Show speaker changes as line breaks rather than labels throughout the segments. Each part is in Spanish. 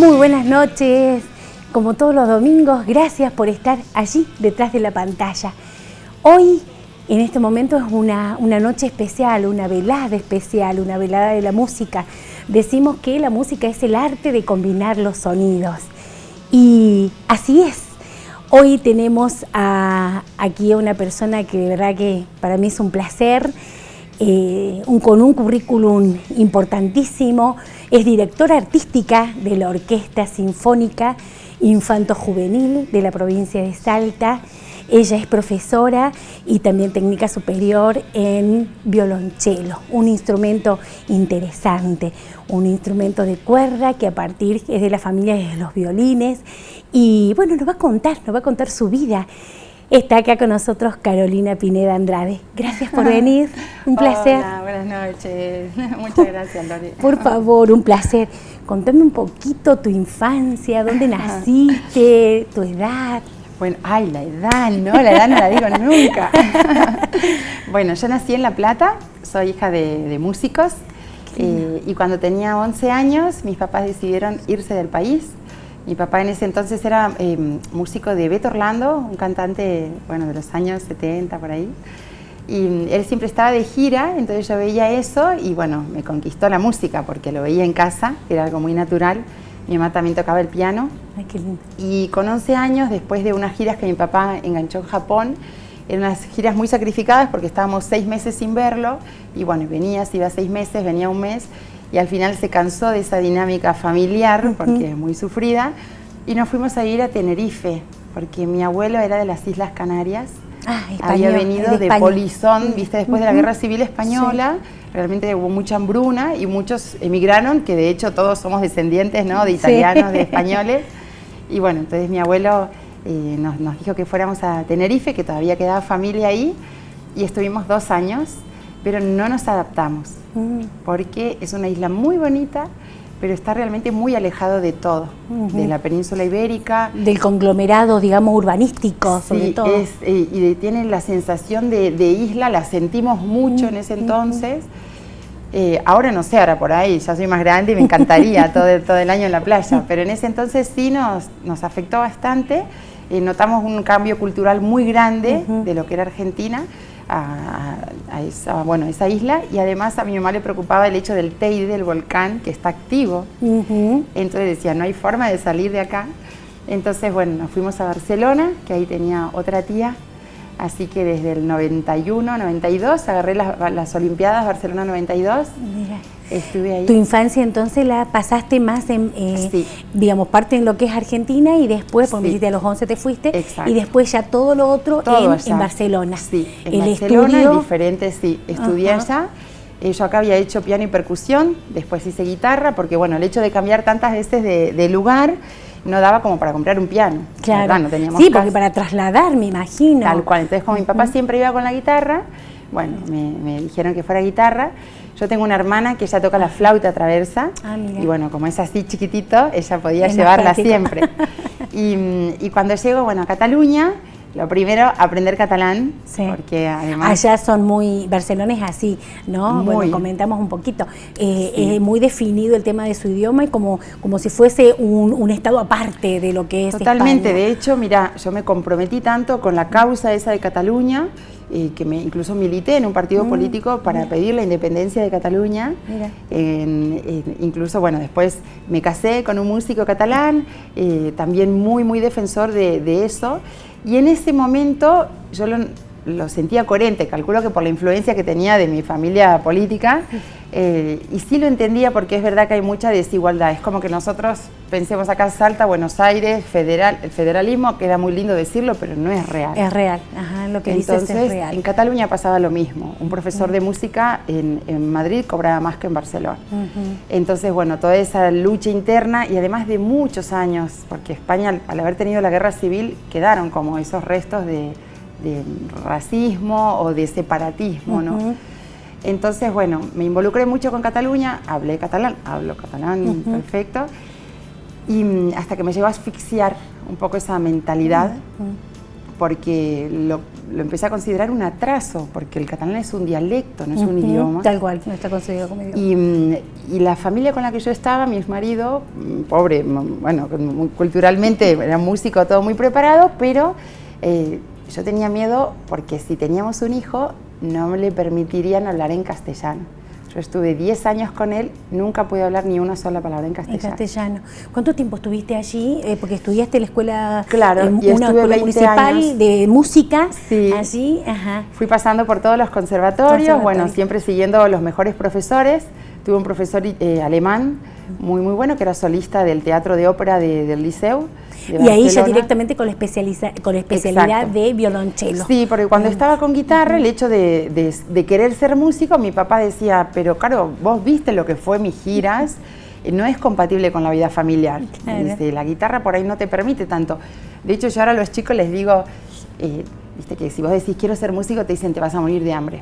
Muy buenas noches, como todos los domingos, gracias por estar allí detrás de la pantalla. Hoy, en este momento, es una noche especial, una velada especial, una velada de la música. Decimos que la música es el arte de combinar los sonidos. Y así es. Hoy tenemos aquí a una persona que de verdad que para mí es un placer, con un currículum importantísimo. Es directora artística de la Orquesta Sinfónica Infanto-Juvenil de la provincia de Salta. Ella es profesora y también técnica superior en violonchelo, un instrumento interesante, un instrumento de cuerda que es de la familia de los violines. Y bueno, nos va a contar su vida. Está acá con nosotros Carolina Pineda Andrade. Gracias por venir, un placer.
Hola, buenas noches. Muchas gracias, Lori.
Por favor, un placer. Contame un poquito tu infancia, dónde naciste, tu edad.
Bueno, ay, la edad no la digo nunca. Bueno, yo nací en La Plata, soy hija de músicos y cuando tenía 11 años mis papás decidieron irse del país. Mi papá en ese entonces era músico de Beto Orlando, un cantante, bueno, de los años 70 por ahí. Y él siempre estaba de gira, entonces yo veía eso y bueno, me conquistó la música porque lo veía en casa, era algo muy natural. Mi mamá también tocaba el piano.
Ay, qué lindo.
Y con 11 años, después de unas giras que mi papá enganchó en Japón, eran unas giras muy sacrificadas porque estábamos 6 meses sin verlo. Y bueno, venía, se iba 6 meses, venía un mes. Y al final se cansó de esa dinámica familiar, porque es muy sufrida. Y nos fuimos a ir a Tenerife, porque mi abuelo era de las Islas Canarias. Había venido de Polizón, viste, después de la Guerra Civil Española. Sí. Realmente hubo mucha hambruna y muchos emigraron, que de hecho todos somos descendientes, ¿no?, de italianos, sí, de españoles. Y bueno, entonces mi abuelo nos dijo que fuéramos a Tenerife, que todavía quedaba familia ahí, y estuvimos 2 años, pero no nos adaptamos, porque es una isla muy bonita, pero está realmente muy alejado de todo, de la península ibérica.
Del conglomerado, digamos, urbanístico,
sí,
sobre todo.
Y tiene la sensación de isla, la sentimos mucho en ese entonces. Ahora no sé, ahora por ahí, ya soy más grande y me encantaría todo el año en la playa, pero en ese entonces sí nos afectó bastante. Notamos un cambio cultural muy grande de lo que era Argentina a esa isla, y además a mi mamá le preocupaba el hecho del Teide, del volcán, que está activo. Entonces decía, no hay forma de salir de acá. Entonces, bueno, nos fuimos a Barcelona, que ahí tenía otra tía, así que desde el 91, 92, agarré las Olimpiadas Barcelona 92.
Mira.
Estuve ahí.
Tu infancia entonces la pasaste más en,
sí,
digamos, parte en lo que es Argentina y después, porque me dijiste a los 11 te fuiste,
exacto,
y después ya todo lo otro en Barcelona.
Sí, en
el
Barcelona,
estudio
diferente, sí, estudié allá. Yo acá había hecho piano y percusión, después hice guitarra, porque bueno, el hecho de cambiar tantas veces de lugar no daba como para comprar un piano.
Claro,
¿verdad? No teníamos
sí,
casa.
porque para trasladar, me imagino.
Tal cual, entonces como mi papá siempre iba con la guitarra, bueno, me dijeron que fuera guitarra. Yo tengo una hermana que ella toca la flauta traversa, y bueno, como es así chiquitito, ella podía llevarla siempre. Y cuando llego, bueno, a Cataluña, lo primero, aprender catalán, sí, porque además...
Allá son muy... Barcelona es así, ¿no?
Muy,
bueno, comentamos un poquito. Sí. Muy definido el tema de su idioma y como si fuese un estado aparte de lo que es
Totalmente,
España.
De hecho, mira, yo me comprometí tanto con la causa esa de Cataluña, que incluso milité en un partido político para pedir la independencia de Cataluña. Incluso, bueno, después me casé con un músico catalán, también muy defensor de eso. Y en ese momento yo lo sentía coherente, calculo que por la influencia que tenía de mi familia política, y sí lo entendía porque es verdad que hay mucha desigualdad. Es como que nosotros pensemos acá Salta, Buenos Aires, el federalismo, queda muy lindo decirlo, pero no es real.
Es real, lo que dices es real.
En Cataluña pasaba lo mismo. Un profesor de música en Madrid cobraba más que en Barcelona. Entonces, bueno, toda esa lucha interna y además de muchos años, porque España, al haber tenido la guerra civil, quedaron como esos restos de racismo o de separatismo, ¿no? Entonces, bueno, me involucré mucho con Cataluña, hablo catalán perfecto, y hasta que me llegó a asfixiar un poco esa mentalidad, porque lo empecé a considerar un atraso, porque el catalán es un dialecto, no es un idioma.
Tal cual, no está considerado como idioma.
Y la familia con la que yo estaba, mi exmarido, pobre, bueno, culturalmente era músico, todo muy preparado, pero yo tenía miedo porque si teníamos un hijo, no le permitirían hablar en castellano. Yo estuve 10 años con él, nunca pude hablar ni una sola palabra en castellano.
En castellano. ¿Cuánto tiempo estuviste allí? Porque estudiaste en la escuela,
claro, y
una escuela municipal
años.
De música,
sí.
Allí. Ajá.
Fui pasando por todos los conservatorios, bueno, siempre siguiendo los mejores profesores. Tuve un profesor alemán muy bueno, que era solista del teatro de ópera del Liceu.
Y ahí ya directamente con la especialidad de violonchelo.
Sí, porque cuando estaba con guitarra, el hecho de querer ser músico, mi papá decía, pero claro, vos viste lo que fue mis giras, no es compatible con la vida familiar.
Claro.
Dice, la guitarra por ahí no te permite tanto. De hecho, yo ahora a los chicos les digo, viste que si vos decís quiero ser músico, te dicen te vas a morir de hambre.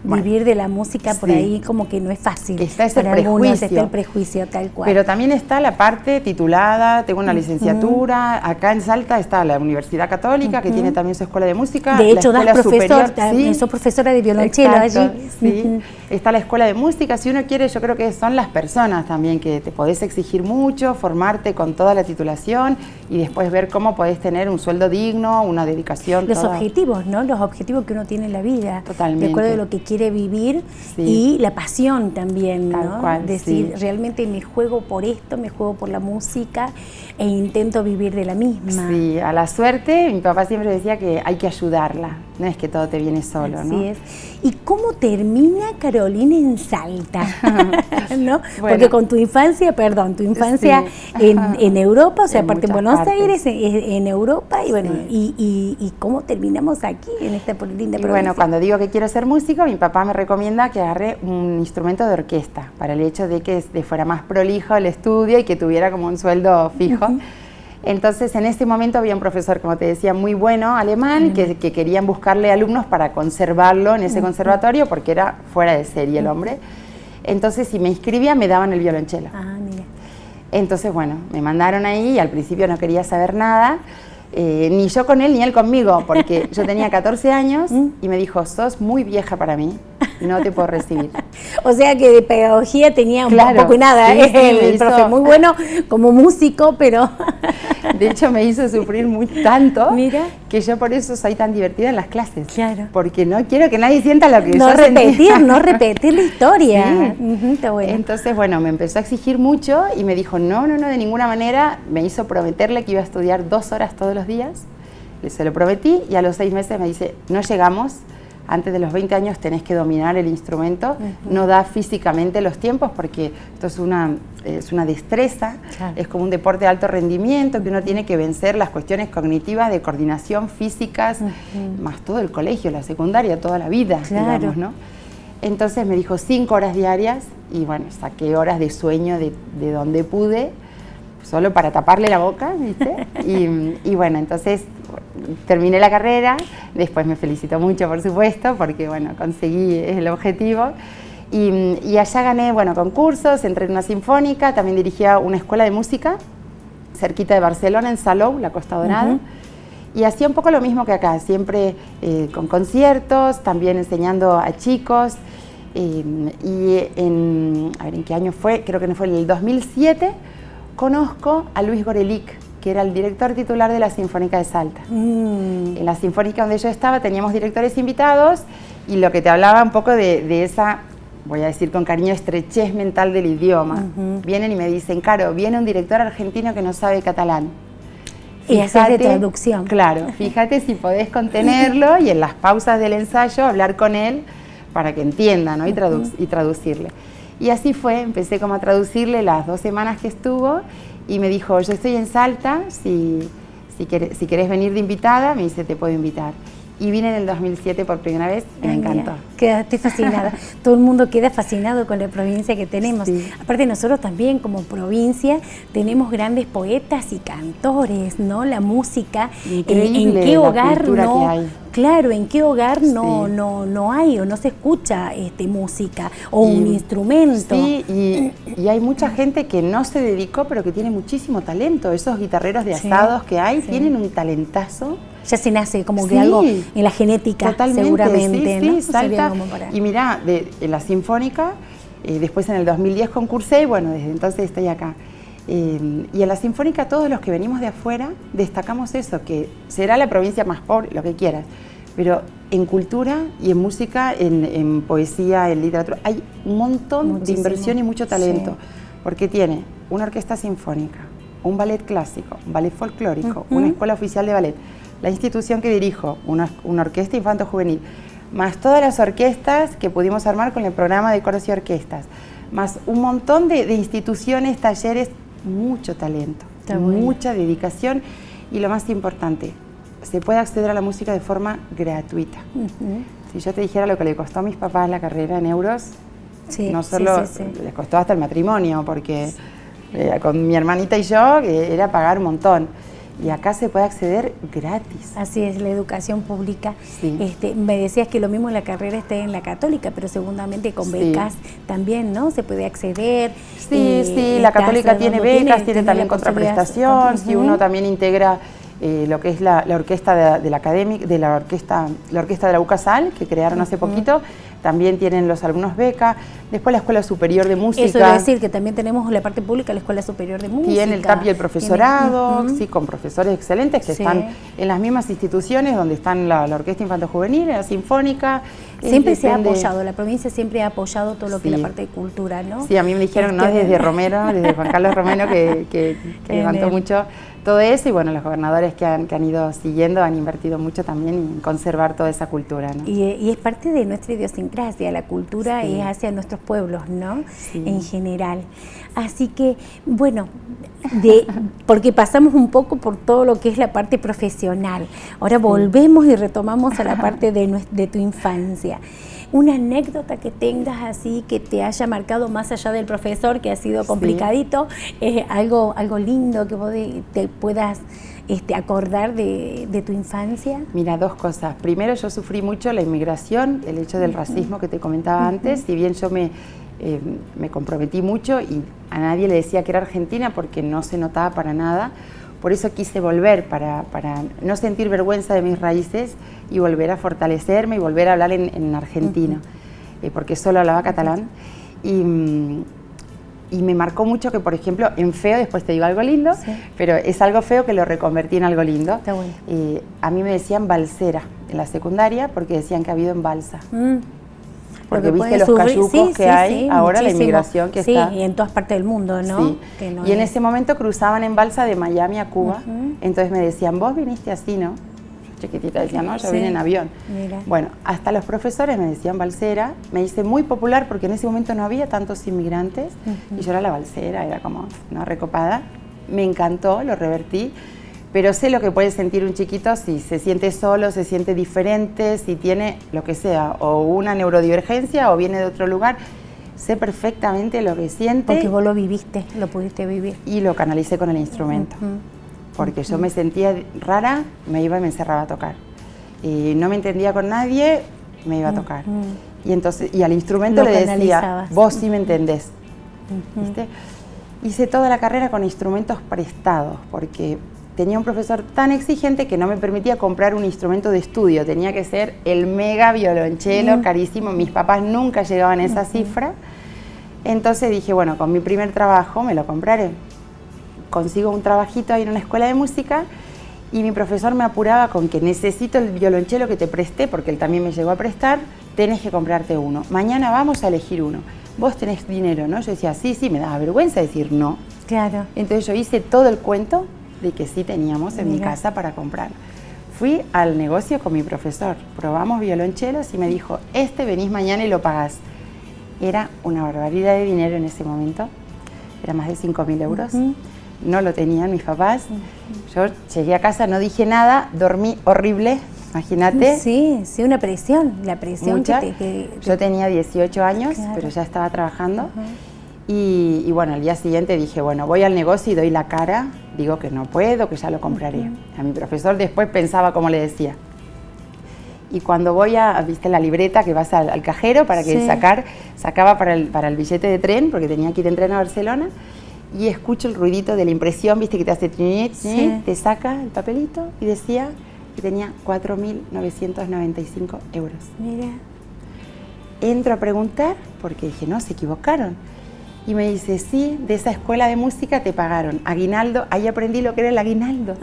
Vivir de la música por ahí como que no es fácil.
Está ese
para
prejuicio.
Algunos está el prejuicio tal cual.
Pero también está la parte titulada, tengo una licenciatura, acá en Salta está la Universidad Católica, que tiene también su escuela de música.
De hecho, das profesor,
sí.
sos profesora de violonchelo allí.
Sí. Está la escuela de música, si uno quiere, yo creo que son las personas también que te podés exigir mucho, formarte con toda la titulación y después ver cómo podés tener un sueldo digno, una dedicación.
Los objetivos, ¿no? Los objetivos que uno tiene en la vida.
Totalmente.
De acuerdo a lo que quiere vivir y la pasión también, ¿no?
Tal cual,
decir, realmente me juego por esto, me juego por la música e intento vivir de la misma.
Sí, a la suerte, mi papá siempre decía que hay que ayudarla, no es que todo te viene solo,
Así
¿no?
es. ¿Y cómo termina Carolina en Salta? ¿No?
Bueno,
porque con tu infancia en Europa, o sea, aparte en Buenos Aires, en Europa, y bueno, y cómo terminamos aquí, en esta linda provincia.
Bueno, cuando digo que quiero ser músico, mi papá me recomienda que agarre un instrumento de orquesta, para el hecho de que fuera más prolijo el estudio y que tuviera como un sueldo fijo. Entonces, en ese momento había un profesor, como te decía, muy bueno, alemán, que querían buscarle alumnos para conservarlo en ese conservatorio, porque era fuera de serie el hombre. Entonces, si me inscribía, me daban el violonchelo.
Ah, mira.
Entonces, bueno, me mandaron ahí y al principio no quería saber nada, ni yo con él ni él conmigo, porque yo tenía 14 años y me dijo, sos muy vieja para mí, no te puedo recibir.
O sea que de pedagogía tenía un poco y nada,
sí,
el profe muy bueno como músico, pero...
De hecho me hizo sufrir tanto.
Mira.
Que yo por eso soy tan divertida en las clases.
Claro.
Porque no quiero que nadie sienta lo que
no
yo sentía.
No repetir la historia.
Sí.
Está bueno.
Entonces, bueno, me empezó a exigir mucho y me dijo, no, de ninguna manera. Me hizo prometerle que iba a estudiar 2 horas todos los días. Se lo prometí y a los 6 meses me dice, no llegamos. Antes de los 20 años tenés que dominar el instrumento, no da físicamente los tiempos porque esto es una destreza, es como un deporte de alto rendimiento que uno tiene que vencer las cuestiones cognitivas de coordinación físicas, más todo el colegio, la secundaria, toda la vida, digamos, ¿no? Entonces me dijo 5 horas diarias y bueno, saqué horas de sueño de donde pude, solo para taparle la boca, ¿viste? Y bueno, entonces terminé la carrera, después me felicitó mucho, por supuesto, porque bueno, conseguí el objetivo. Y allá gané, bueno, concursos, entré en una sinfónica, también dirigía una escuela de música cerquita de Barcelona, en Salou, la Costa Dorada. Y hacía un poco lo mismo que acá, siempre con conciertos, también enseñando a chicos. A ver, ¿en qué año fue? Creo que fue en el 2007, conozco a Luis Gorelick, que era el director titular de la Sinfónica de Salta. En la Sinfónica donde yo estaba teníamos directores invitados y lo que te hablaba un poco de esa, voy a decir con cariño, estrechez mental del idioma. Vienen y me dicen, Caro, viene un director argentino que no sabe catalán.
Y haces de traducción.
Claro, fíjate si podés contenerlo y en las pausas del ensayo hablar con él para que entienda, ¿no? y traducirle. Y así fue, empecé como a traducirle las 2 semanas que estuvo y me dijo, yo estoy en Salta, si querés venir de invitada, me dice, te puedo invitar. Y vine en el 2007 por primera vez y me encantó.
Quedaste fascinada. Todo el mundo queda fascinado con la provincia que tenemos.
Sí.
Aparte nosotros también como provincia tenemos grandes poetas y cantores, ¿no? La música,
increíble,
¿en qué hogar
cultura
no?
Que hay.
Claro, ¿en qué hogar no hay o no se escucha música o un instrumento?
Sí, Y hay mucha gente que no se dedicó, pero que tiene muchísimo talento. Esos guitarreros de asados que hay tienen un talentazo.
Ya se nace como que algo en la genética,
totalmente,
seguramente, ¿no?
Salta. Y mirá, en la Sinfónica, después en el 2010 concursé y bueno, desde entonces estoy acá. Y en la Sinfónica todos los que venimos de afuera destacamos eso, que será la provincia más pobre, lo que quieras, pero en cultura y en música, en poesía, en literatura, hay un montón de inversión y mucho talento, porque tiene una orquesta sinfónica, un ballet clásico, un ballet folclórico, una escuela oficial de ballet, la institución que dirijo, una orquesta infanto-juvenil, más todas las orquestas que pudimos armar con el programa de coros y orquestas, más un montón de instituciones, talleres, mucho talento, mucha dedicación y lo más importante, se puede acceder a la música de forma gratuita. Si yo te dijera lo que le costó a mis papás la carrera en euros, no solo les costó hasta el matrimonio, porque con mi hermanita y yo era pagar un montón. Y acá se puede acceder gratis.
Así es, la educación pública. Me decías que lo mismo en la carrera esté en la católica, pero seguramente con becas también, ¿no? Se puede acceder.
Sí, la católica tiene becas, tiene también contraprestación. Si uno también integra lo que es la orquesta de la orquesta de la UCASAL, que crearon hace poquito, también tienen los alumnos becas. Después la Escuela Superior de Música.
Eso es decir, que también tenemos la parte pública, la Escuela Superior de Música.
Tiene el TAP y el profesorado, con profesores excelentes que están en las mismas instituciones donde están la Orquesta Infanto-Juvenil, la Sinfónica.
Siempre se ha apoyado, la provincia siempre ha apoyado todo lo que es la parte de cultura, ¿no?
Sí, a mí me dijeron, desde Romero, desde Juan Carlos Romero, que levantó mucho todo eso, y bueno, los gobernadores que han ido siguiendo han invertido mucho también en conservar toda esa cultura, ¿no?
Y es parte de nuestra idiosincrasia, la cultura es hacia nuestros pueblos, ¿no? En general. Así que, bueno, porque pasamos un poco por todo lo que es la parte profesional. Ahora volvemos y retomamos a la parte de tu infancia. Una anécdota que tengas así, que te haya marcado más allá del profesor, que ha sido complicadito, algo lindo que vos te puedas acordar de tu infancia.
Mira, dos cosas. Primero, yo sufrí mucho la inmigración, el hecho del racismo que te comentaba antes. Si bien yo me comprometí mucho y a nadie le decía que era argentina porque no se notaba para nada. Por eso quise volver, para no sentir vergüenza de mis raíces y volver a fortalecerme y volver a hablar en argentino, porque solo hablaba catalán. Y me marcó mucho que, por ejemplo, en feo, después te digo algo lindo, pero es algo feo que lo reconvertí en algo lindo.
Está bueno.
A mí me decían balsera en la secundaria porque decían que había ido en balsa. Porque viste los cayucos que hay ahora, muchísimo. La inmigración que está.
Sí, y en todas partes del mundo, ¿no?
Y en ese momento cruzaban en balsa de Miami a Cuba, entonces me decían, vos viniste así, ¿no? Yo chiquitita decía, no, yo vine en avión. Mira. Bueno, hasta los profesores me decían balsera, me hice muy popular porque en ese momento no había tantos inmigrantes y yo era la balsera, era como una recopada. Me encantó, lo revertí. Pero sé lo que puede sentir un chiquito si se siente solo, se siente diferente, si tiene lo que sea, o una neurodivergencia o viene de otro lugar. Sé perfectamente lo que siente.
Porque vos lo viviste, lo pudiste vivir.
Y lo canalicé con el instrumento. Porque yo me sentía rara, me iba y me encerraba a tocar. Y no me entendía con nadie, me iba a tocar. Y entonces, y al instrumento le decía, vos sí me entendés. ¿Viste? Hice toda la carrera con instrumentos prestados, porque tenía un profesor tan exigente que no me permitía comprar un instrumento de estudio, tenía que ser el mega violonchelo, carísimo, mis papás nunca llegaban a esa cifra, entonces dije, bueno, con mi primer trabajo me lo compraré. Consigo un trabajito ahí en una escuela de música y mi profesor me apuraba con que necesito el violonchelo que te presté, porque él también me llegó a prestar, tenés que comprarte uno, mañana vamos a elegir uno, vos tenés dinero, ¿no? Yo decía, sí, me daba vergüenza decir no.
Claro.
Entonces yo hice todo el cuento de que sí teníamos en mi casa para comprar. Fui al negocio con mi profesor, probamos violonchelos y me dijo, venís mañana y lo pagás. Era una barbaridad de dinero en ese momento, era más de 5.000 euros, no lo tenían mis papás. Yo llegué a casa, no dije nada, dormí horrible, imagínate.
Sí, una presión, la presión
mucha.
que
Yo tenía 18 años, pero ya estaba trabajando. Y bueno, al día siguiente dije, bueno, voy al negocio y doy la cara, digo que no puedo, que ya lo compraré. A mi profesor después pensaba cómo le decía. y cuando voy viste la libreta que vas al cajero para que sacaba para el billete de tren, porque tenía que ir en tren a Barcelona, y escucho el ruidito de la impresión, viste que te hace te saca el papelito y decía que tenía 4.995 euros.
Mira.
Entro a preguntar, porque dije, no, se equivocaron. Y me dice, sí, de esa escuela de música te pagaron aguinaldo, ahí aprendí lo que era el aguinaldo.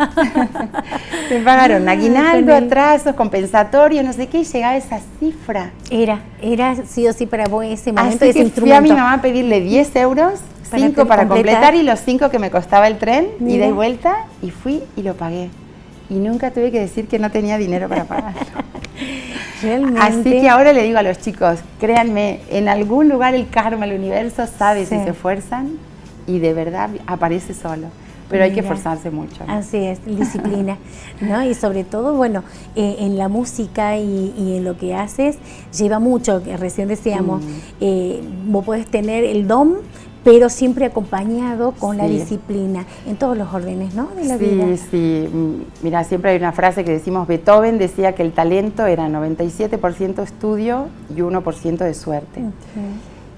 Me pagaron aguinaldo, atrasos, compensatorios, no sé qué, y llegaba esa cifra.
Era sí o sí para vos ese momento.
Así que fui a mi mamá a pedirle 10 euros, 5 para completar y los 5 que me costaba el tren, ida y vuelta, y fui y lo pagué. Y nunca tuve que decir que no tenía dinero para pagarlo.
Realmente.
Así que ahora le digo a los chicos, créanme, en algún lugar el karma, el universo sabe si se esfuerzan y de verdad aparece solo. Pero hay que esforzarse mucho, ¿no?
Así es, disciplina, ¿no? Y sobre todo, bueno, en la música y en lo que haces, lleva mucho, que recién decíamos, vos podés tener el don, pero siempre acompañado con la disciplina, en todos los órdenes, ¿no?, de la vida.
Sí. Mira, siempre hay una frase que decimos, Beethoven decía que el talento era 97% estudio y 1% de suerte.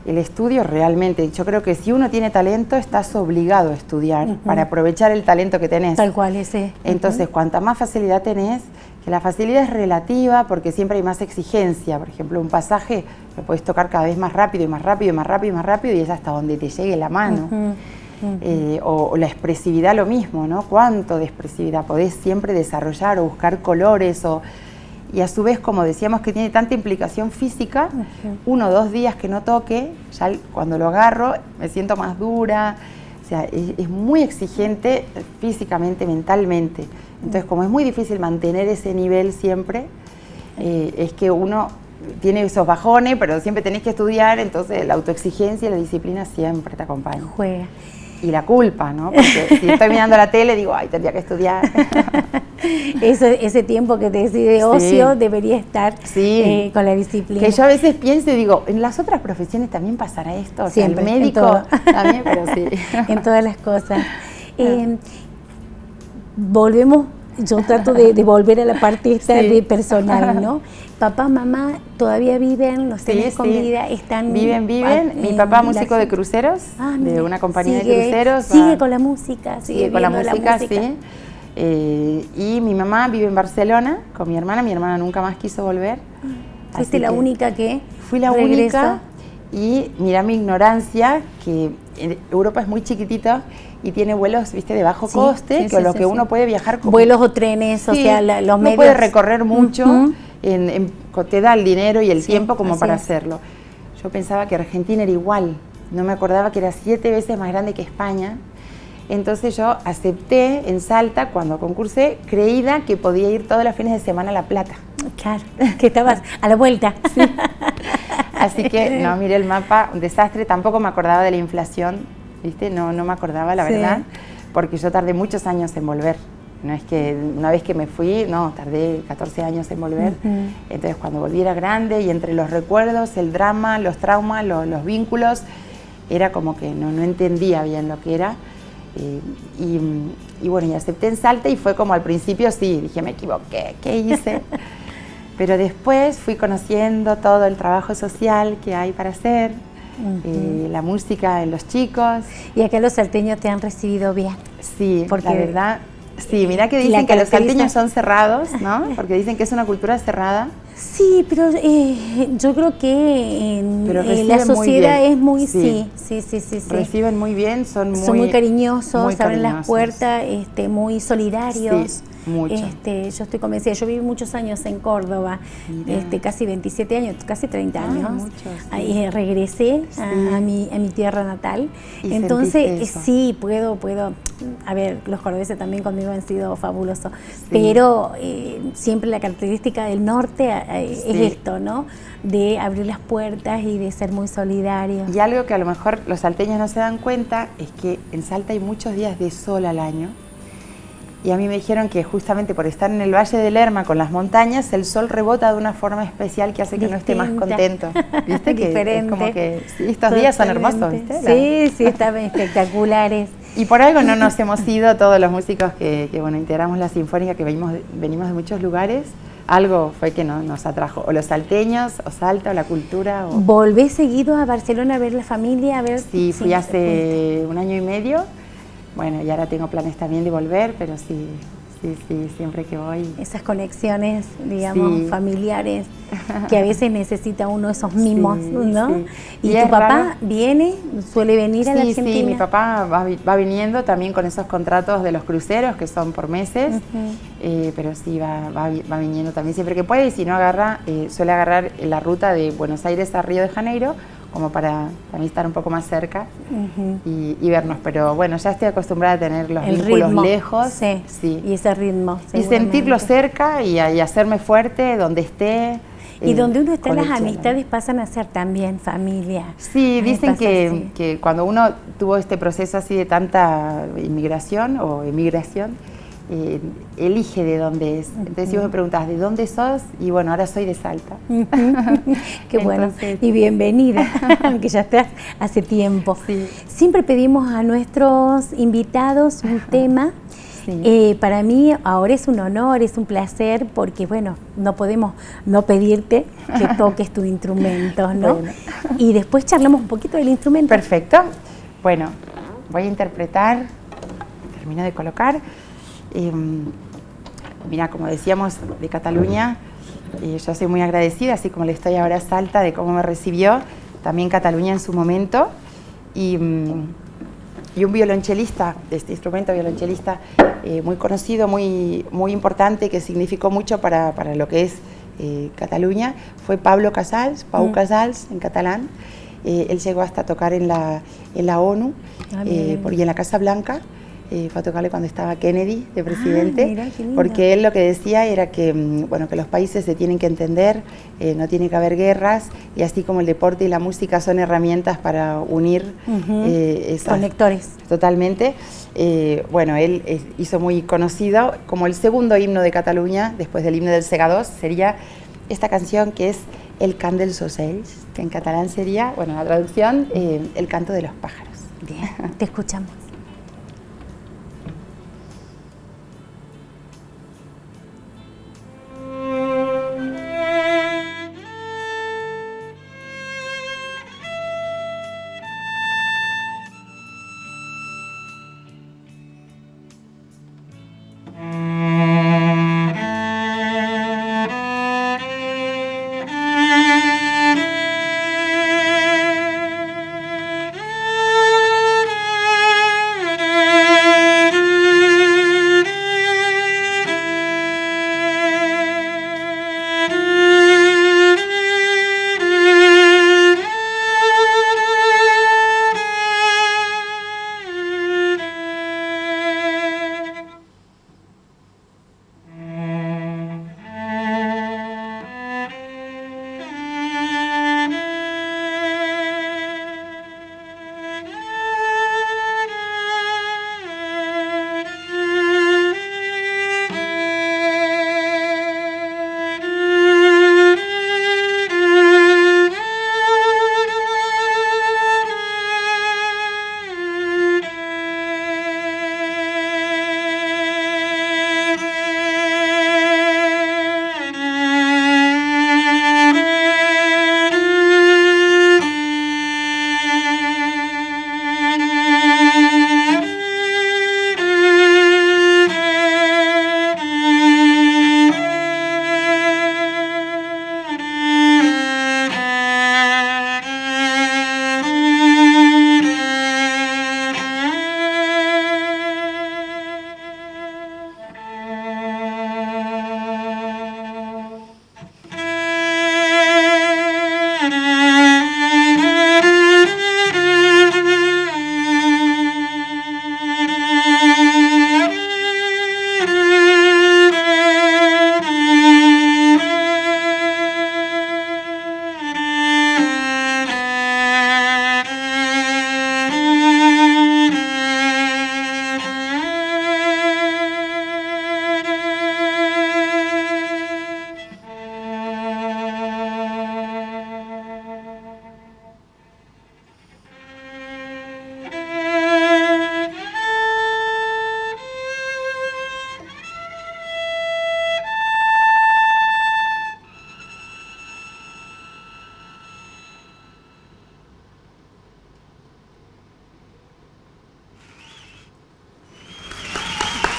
El estudio realmente, yo creo que si uno tiene talento, estás obligado a estudiar para aprovechar el talento que tenés.
Tal cual, ese.
Entonces, cuanta más facilidad tenés, que la facilidad es relativa porque siempre hay más exigencia. Por ejemplo, un pasaje lo podés tocar cada vez más rápido y más rápido y más rápido y más rápido y es hasta donde te llegue la mano. O la expresividad lo mismo, ¿no? ¿Cuánto de expresividad podés siempre desarrollar o buscar colores y a su vez, como decíamos que tiene tanta implicación física, 1 o 2 días que no toque, ya cuando lo agarro me siento más dura, o sea, es muy exigente físicamente, mentalmente. Entonces, como es muy difícil mantener ese nivel siempre, es que uno tiene esos bajones, pero siempre tenés que estudiar, entonces la autoexigencia y la disciplina siempre te acompañan.
Juega.
Y la culpa, ¿no? Porque si estoy mirando la tele, digo, ay, tendría que estudiar.
Ese tiempo que te decís de ocio debería estar con la disciplina.
Que yo a veces pienso y digo, en las otras profesiones también pasará esto, o
siempre,
sea, el médico también, pero sí.
En todas las cosas. Volvemos, yo trato de volver a la parte esta de personal, ¿no? Papá, mamá, ¿todavía viven? ¿Los tenés con vida? ¿Están
viven. Mi papá músico de cruceros, de una compañía de cruceros.
Sigue con la música, sigue
con la música, sí. Y mi mamá vive en Barcelona con mi hermana nunca más quiso volver.
¿Fuiste la única que
fui la única y mira mi ignorancia, que Europa es muy chiquitita y tiene vuelos, viste, de bajo coste, que uno puede viajar con
vuelos o trenes, o sea, los medios.
No puede recorrer mucho, te da el dinero y el tiempo como para hacerlo. Yo pensaba que Argentina era igual, no me acordaba que era 7 veces más grande que España. Entonces yo acepté en Salta, cuando concursé, creída que podía ir todos los fines de semana a La Plata.
Claro, que estabas a la vuelta.
Sí. Así que, no, miré el mapa, un desastre, tampoco me acordaba de la inflación, ¿viste? No me acordaba, la verdad, porque yo tardé muchos años en volver. No es que una vez que me fui, no, tardé 14 años en volver. Entonces cuando volví era grande y entre los recuerdos, el drama, los traumas, los vínculos, era como que no entendía bien lo que era. Y bueno, y acepté en Salta y fue como al principio, sí, dije, me equivoqué, ¿qué hice? Pero después fui conociendo todo el trabajo social que hay para hacer, la música en los chicos.
Y acá los salteños te han recibido bien.
Sí, porque la verdad, sí, mirá que dicen que los salteños son cerrados, ¿no? Porque dicen que es una cultura cerrada.
Sí, pero yo creo que la sociedad es muy, sí.
Reciben muy bien, son
muy cariñosos, abren las puertas, muy solidarios.
Sí, mucho.
Yo estoy convencida, yo viví muchos años en Córdoba, casi 27 años, casi 30 años. Ahí regresé a mi tierra natal. Entonces, sí, puedo, a ver, los cordobeses también conmigo han sido fabulosos, pero siempre la característica del norte es esto, ¿no? De abrir las puertas y de ser muy solidarios.
Y algo que a lo mejor los salteños no se dan cuenta es que en Salta hay muchos días de sol al año. Y a mí me dijeron que justamente por estar en el Valle del Lerma con las montañas, el sol rebota de una forma especial que hace que uno esté más contento. ¿Viste?
Diferente.
Es como que estos días son hermosos, ¿viste?
Sí, están espectaculares.
Y por algo no nos hemos ido todos los músicos que integramos la Sinfónica, que venimos de muchos lugares, algo fue que nos atrajo, o los salteños, o Salta, o la cultura. O...
¿Volvés seguido a Barcelona a ver la familia? A ver
Sí, fui hace 1 año y medio, bueno, y ahora tengo planes también de volver, pero sí, siempre que voy.
Esas conexiones, digamos,
sí.
familiares, que a veces necesita uno esos mimos,
sí,
¿no?
Sí.
¿Y tu papá suele venir a la Argentina?
Sí, mi papá va viniendo también con esos contratos de los cruceros, que son por meses, pero sí, va viniendo también siempre que puede, y si no suele agarrar la ruta de Buenos Aires a Río de Janeiro, como para también estar un poco más cerca y vernos. Pero bueno, ya estoy acostumbrada a tener los vínculos lejos.
Sí, y ese ritmo.
Y sentirlo cerca y hacerme fuerte donde esté.
Y donde uno está, las amistades pasan a ser también familia.
Sí, dicen que cuando uno tuvo este proceso así de tanta inmigración o emigración, elige de dónde es. Entonces si vos me preguntás, ¿de dónde sos? Y bueno, ahora soy de Salta.
Qué bueno. Y bienvenida, aunque ya estás hace tiempo.
Sí.
Siempre pedimos a nuestros invitados un tema. Sí. Para mí ahora es un honor, es un placer, porque bueno, no podemos no pedirte que toques tu instrumento, ¿no? Bueno. Y después charlamos un poquito del instrumento.
Perfecto. Bueno, voy a interpretar, termino de colocar. Mira, como decíamos, de Cataluña, yo soy muy agradecida, así como le estoy ahora a Salta de cómo me recibió, también Cataluña en su momento, y un violonchelista de este instrumento, violonchelista muy conocido, muy importante, que significó mucho para lo que es Cataluña, fue Pau Casals en catalán. Él llegó hasta tocar en la ONU y en la Casa Blanca. Fue a tocarle cuando estaba Kennedy de presidente,
mirá,
porque él lo que decía era que, bueno, que los países se tienen que entender, no tiene que haber guerras, y así como el deporte y la música son herramientas para unir esas
conectores.
Totalmente. Bueno, él hizo muy conocido como el segundo himno de Cataluña, después del himno del Segadors, sería esta canción que es El cant dels ocells, que en catalán sería, bueno, la traducción, el canto de los pájaros.
Bien, te escuchamos.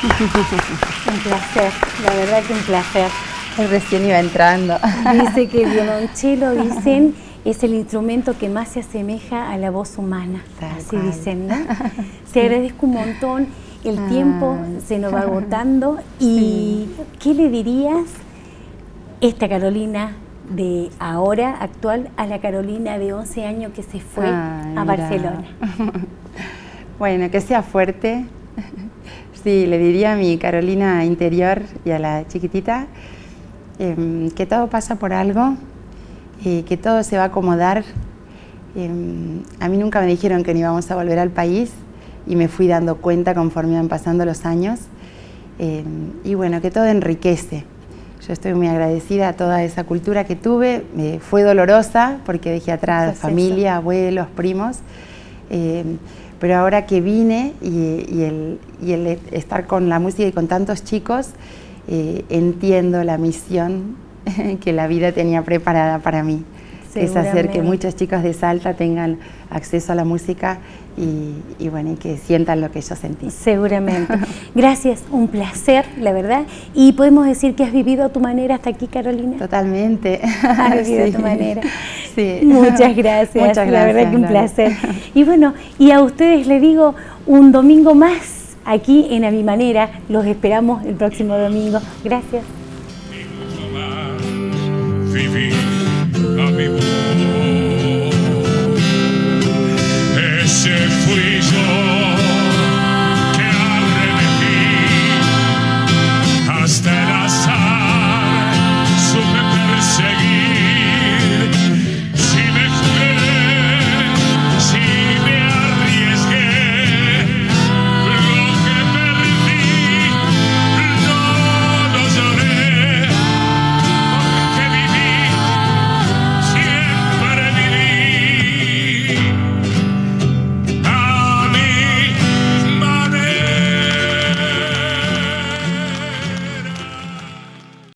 Un placer, la verdad que un placer.
Él recién iba entrando.
Dice que el violonchelo, dicen, es el instrumento que más se asemeja a la voz humana.
Tal
así
cual.
dicen, ¿no? Te agradezco un montón. El tiempo se nos va agotando. ¿Y qué le dirías esta Carolina de ahora, actual, a la Carolina de 11 años que se fue a Barcelona?
Bueno, que sea fuerte. Sí, le diría a mi Carolina interior y a la chiquitita que todo pasa por algo, que todo se va a acomodar. A mí nunca me dijeron que no íbamos a volver al país y me fui dando cuenta conforme iban pasando los años. Y bueno, que todo enriquece. Yo estoy muy agradecida a toda esa cultura que tuve. Fue dolorosa porque dejé atrás familia, abuelos, primos. Pero ahora que vine y el estar con la música y con tantos chicos, entiendo la misión que la vida tenía preparada para mí. Es hacer que muchos chicos de Salta tengan acceso a la música y bueno, y que sientan lo que yo sentí.
Seguramente. Gracias, un placer, la verdad. ¿Y podemos decir que has vivido a tu manera hasta aquí, Carolina?
Totalmente.
Has vivido a tu manera.
Sí.
Muchas gracias.
Muchas gracias,
la verdad que un
Lola.
placer. Y bueno, y a ustedes les digo, un domingo más aquí en A Mi Manera. Los esperamos el próximo domingo. Gracias.
Vivir a mi voz. Ese fui yo.